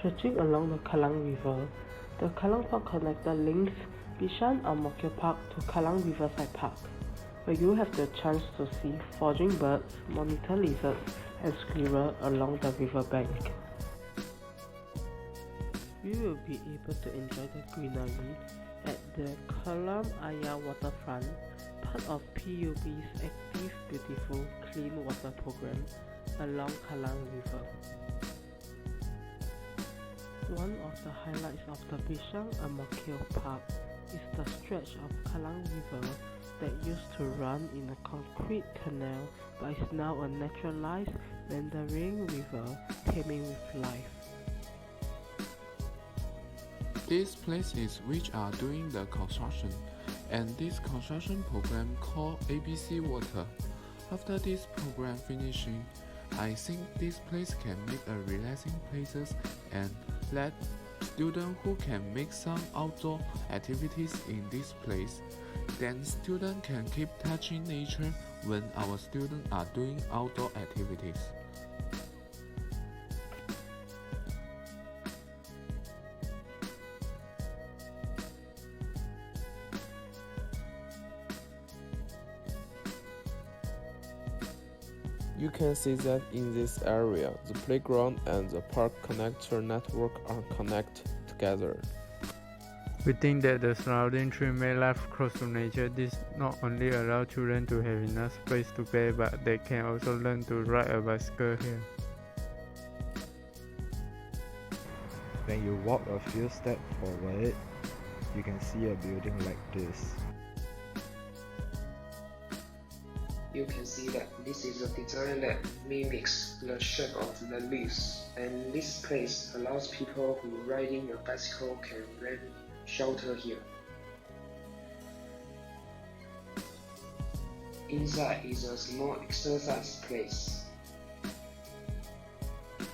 Stretching along the Kallang River, the Kallang Park connector links Bishan Ang Mo Kio Park to Kallang Riverside Park, where you have the chance to see foraging birds, monitor lizards, and squirrels along the riverbank. You will be able to enjoy the greenery at the Kolam Ayar waterfront, part of PUB's active, beautiful, clean water program along Kallang River. One of the highlights of the Bishan Ang Mo Kio Park is the stretch of Kallang River that used to run in a concrete canal but is now a naturalized, meandering river teeming with life. These places which are doing the construction, and this construction program called ABC Water. After this program finishing, I think this place can make a relaxing places and let students who can make some outdoor activities in this place. Then students can keep touching nature when our students are doing outdoor activities. You can see that in this area, the playground and the park connector network are connected together. We think that the surrounding tree make life close to nature. This not only allows children to have enough space to play, but they can also learn to ride a bicycle here. When you walk a few steps forward, you can see a building like this. You can see that this is a design that mimics the shape of the leaves, and this place allows people who riding a bicycle can rent shelter here. Inside is a small exercise place.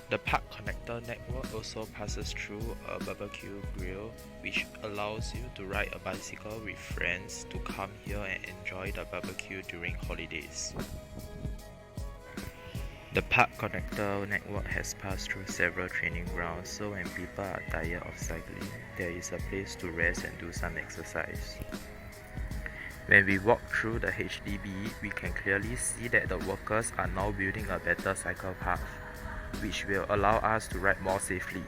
The park connector network also passes through a barbecue grill, which allows you to ride a bicycle with friends to come here and enjoy the barbecue during holidays. The park connector network has passed through several training grounds, so when people are tired of cycling, there is a place to rest and do some exercise. When we walk through the HDB, we can clearly see that the workers are now building a better cycle path, which will allow us to ride more safely.